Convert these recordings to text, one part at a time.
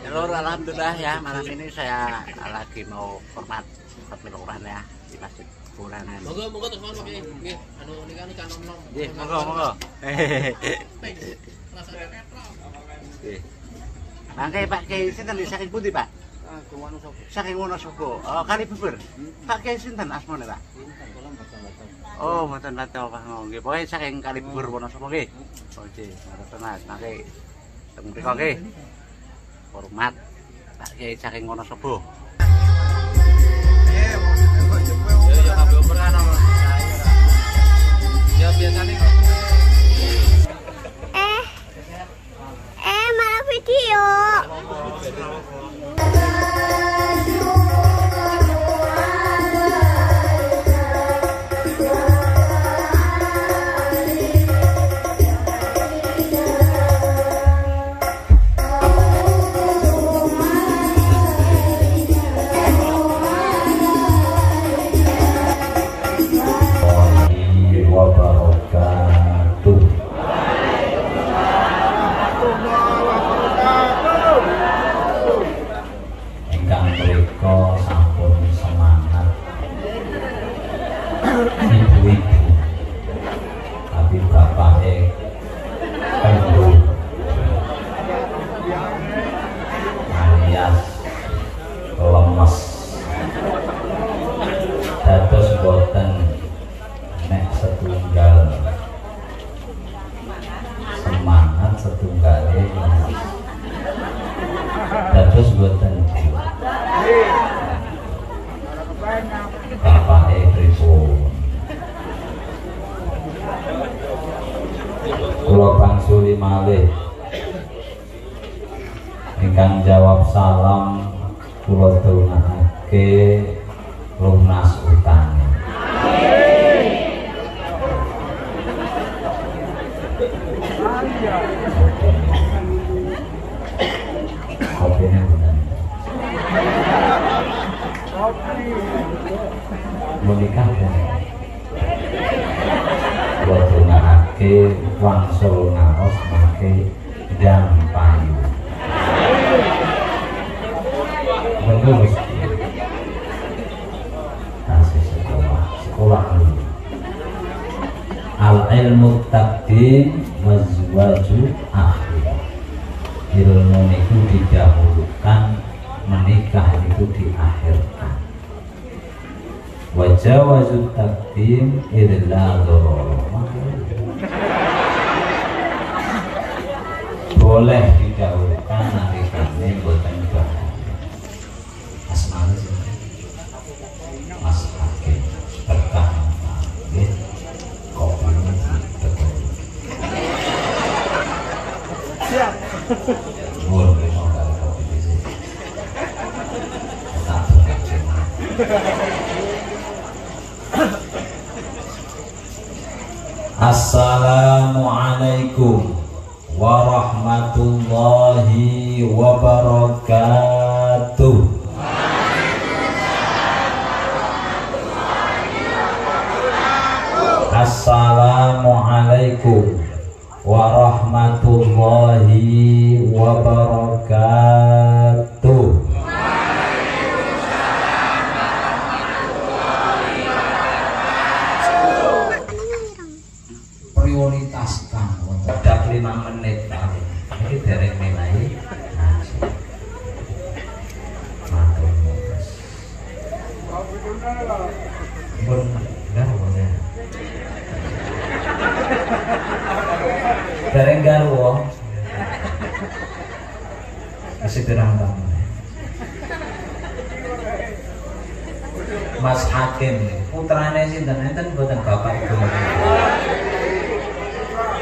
Lur, alhamdulillah ya, malam ini saya lagi mau format Quran ya di Masjid Kurangan. Monggo terus monggo nggih. Anu nika anu can nom. Nggih, monggo. Nggih. Mangke Pak Kiai sinten saking pundi, Pak? Saking Wonosobo. Oh, kali bubur. Pak Kiai sinten asmane, Pak? Oh, mboten nate apa nggih. Pokoke saking kali bubur Wonosobo nggih. Oh, nggih, ngoten Mas. Mangke teng mriko nggih. Hormat Pak Kiai saking Wonosobo. Ya biasanya malah video. Ingkang jawab salam kula dongahake lunas utang. Kopine bener. Menikah ya. Kula dongahake wangsul ngaos make jam payu. Bagus. Kasih sekolah dulu. Al ilmu taqdim wazwaju akhir. Ilmu itu didahulukan, menikah itu diakhirkan. Wajawazut taqdim illa dharur. Boleh didahulukan nikahnya boten bahaya. Asmane sinten? Mas Hakim berkah nggih. Kopine betul. Siap. Nuwun kula karo kopi iki. Tak buka. Assalamualaikum warahmatullahi wabarakatuh. Assalamualaikum warahmatullahi wabarakatuh. Prioritaskan untuk 5 menit paling. Ini dereng mulai ngaji. Matur nuwun. Pun garwa. Dereng garwa. Masih terang-terang. Mas Hakim putrane sinten enten mboten bapak ibu.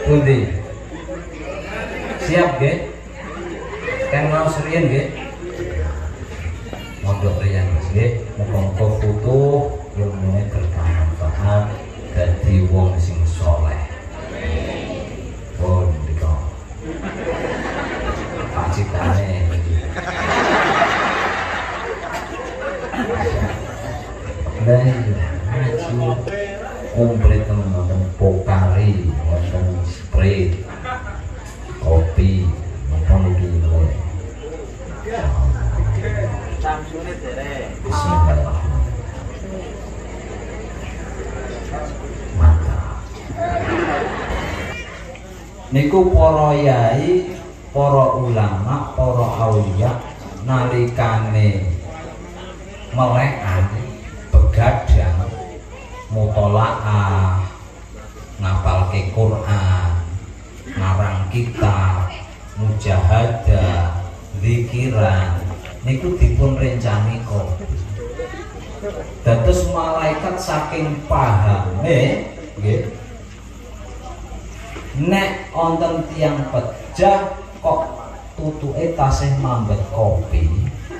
Pundi? Siap nggih? Kan mau serian nggih? Mondok riyan Mas nggih, muga-muga futuh ilmune bermanfaat dadi wong sing saleh. Pun dika. Pacitane iki. Ngaji komplit teman-teman, pokari, wonten sprite, kopi, apa lagi niku para yai, para ulama, para aulia nalikane melekan begadang mutolaah ngapalke Quran, ngarang kitab, mujahadah, zikiran niku dipun rencani kopi. Dados malaikat saking pahame nggih nek wonten tiyang pejah kok tutuke tasih mambet kopi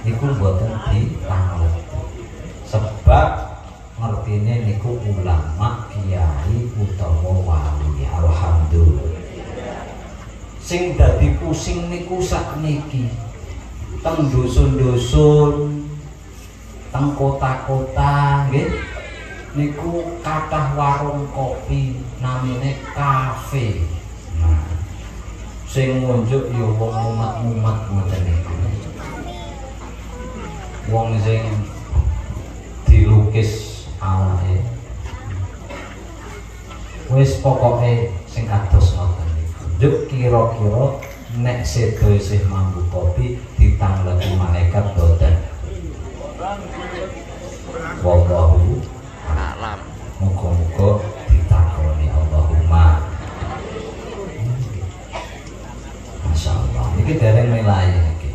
niku mboten ditanglet. Sebab ngertine niku ulama, kiai utawa wali. Alhamdulillah. Sing dadi pusing niku sakniki teng dusun-dusun, teng kota-kota nggih niku kathah warung kopi namine kafe. Nah, sing ngunjuk ya wong umat-umat ngoten niku. Wong sing dilukis awake. Wis pokoke sing kados ngoten niku. Juk kira-kira nek sedo isih mambu kopi ditangleti malaikat boten. Wallahu a'lam. Muga-muga ditakoni Allahumma. Masyaallah. Iki dereng nilai iki.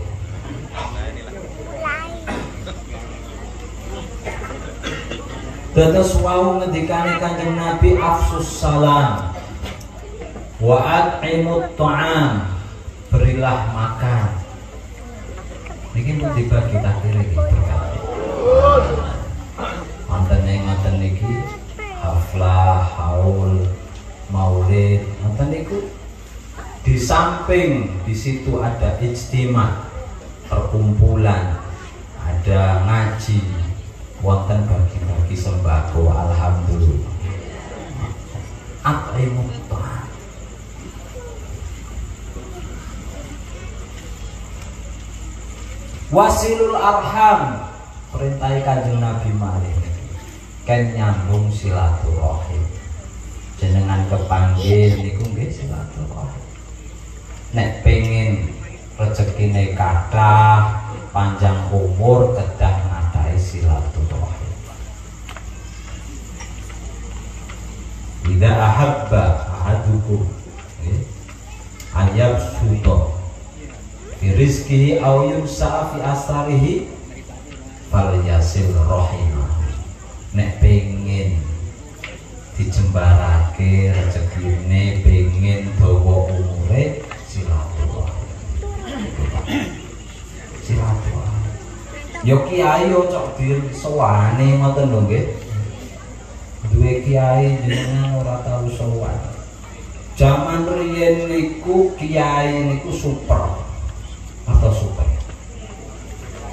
Dados wau ngendikane Kanjeng Nabi afsus salam wa at'imut ta'am, berilah makan. Niki pun dibagi takdir iki berkah. Wonten ing ngoten niki haflah, haul, maulid, ngoten niku di samping di situ ada ijtima, perkumpulan, ada ngaji, wonten bagi-bagi sembako. Alhamdulillah. At'imut ta'am. Wasilul arham, perintah Kanjeng Nabi malih ken nyambung silaturahim. Jenengan kepanggil niku nggih silaturahim. Nek pengin rezekine kathah, panjang umur, kedah ngadahi silaturahim. Ida ahabba ahadukum ayab suto fi rizkihi aw yumsa fi asarihi fal yasil rahimah. Nek pengen dijembarake rezekine, pengen dawa umure, silaturahim. Silaturahim. Yo kiai cocok disowani ngoten lho nggih. Duwe kiai jenengan ora tau sowan. Zaman riyen niku kiai niku super atau super.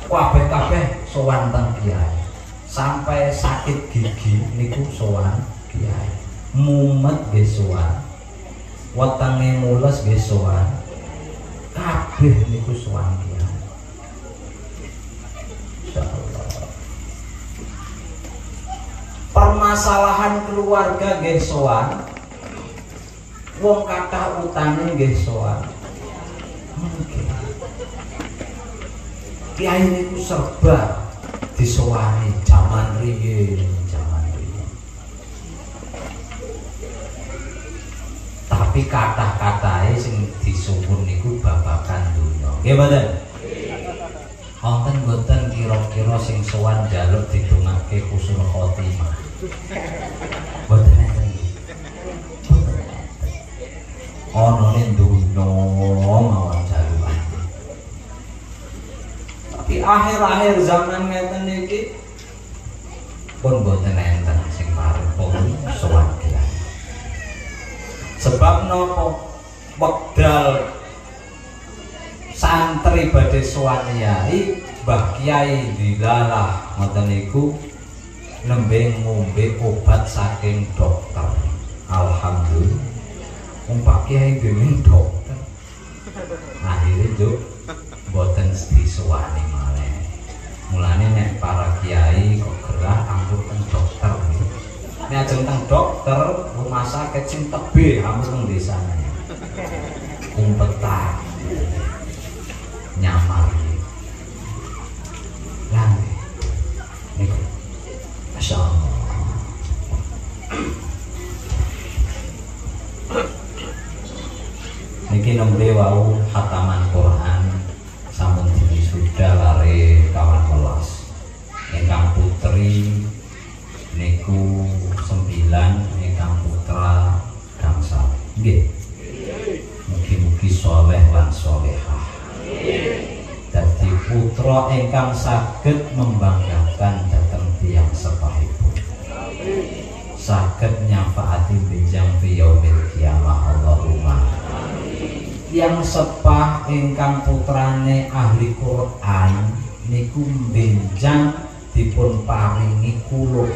Kabeh-kabeh sowan teng kiai. Sampai sakit gigi niku sowan kiai. Mumet nggih sowan. Wetenge mules nggih sowan. Kabeh niku sowan kiai. Insyaallah. Permasalahan keluarga nggih sowan. Wong kathah utange nggih sowan. Mungkin kiai niku serba disowani zaman riyin. Tapi kathah-kathahe sing disuwun niku babagan donya. Nggih mboten? Wonten mboten kira-kira sing sowan njaluk didongake husnul khotimah? Mboten enten. Ana ning donya mawon jalukan. Tapi akhir-akhir zaman ngeten iki pun boten enten sing paripun sowan kiai. Sebab napa? Wekdal santri badhe sowan yai, Mbah Kiai dilalah ngoten niku nembe ngombe obat saking dokter. Alhamdulillah. Pak Kiai dening dokter. Akhire juk boten disowani malih. Mulane nek para kiai kok gerah ampun teng dokter. Nek ajeng teng dokter rumah sakit sing tebih ampun teng desane. umpetan nyamar lan niku Masya Allah. Niki nembe wau khataman Quran sampun wisuda lare kawan kelas. Ingkang putri niku 9, ingkang putra gangsal. Nggih. Mugi-mugi soleh lan solehah. Dadi putra ingkang saged membanggakan dhateng tiyang sepahipun. Saged nyafaati benjang fi yaumil qiyamah Allahumma. Yang sepah ingkang putrane ahli Quran niku benjang dipun paringi kuluk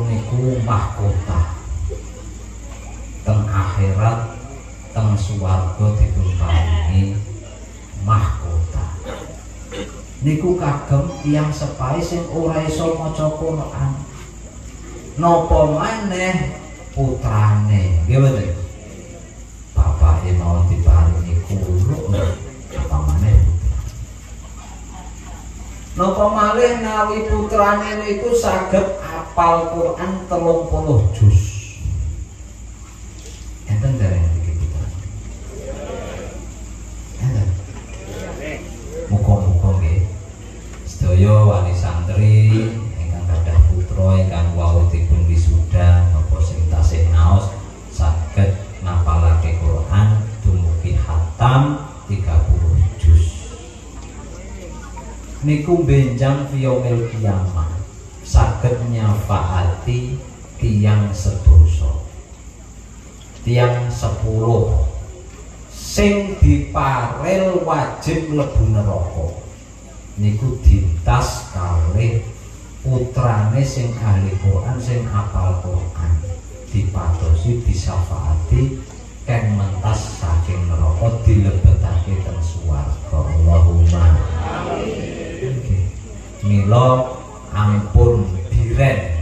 niku mahkota teng akhirat teng swarga dipun paringi mahkota niku kagem tiyang sepahe sing ora iso maca Quran napa maneh putrane nggih mboten bapake mau diparingi kuluk apa maneh napa malih nawi putrane niku saged apal Quran 30 juz. Enten dereng iki putrane. Enten. Muga-muga nggih sedaya wali santri ingkang gadah putra ingkang wau dipun wisuda napa sing tasih naos saged ngapalake Quran dumugi khatam 30 juz. Niku benjang fi yaumil qiyamah saged nyafaati tiyang sedoso tiyang 10 sing diparel wajib mlebu neraka niku dintas kalih putrane sing ahli Quran sing apal Quran dipadosi disafaati kang mentas saking neraka dilebetake teng swarga Allahumma amin. Mila ampun diren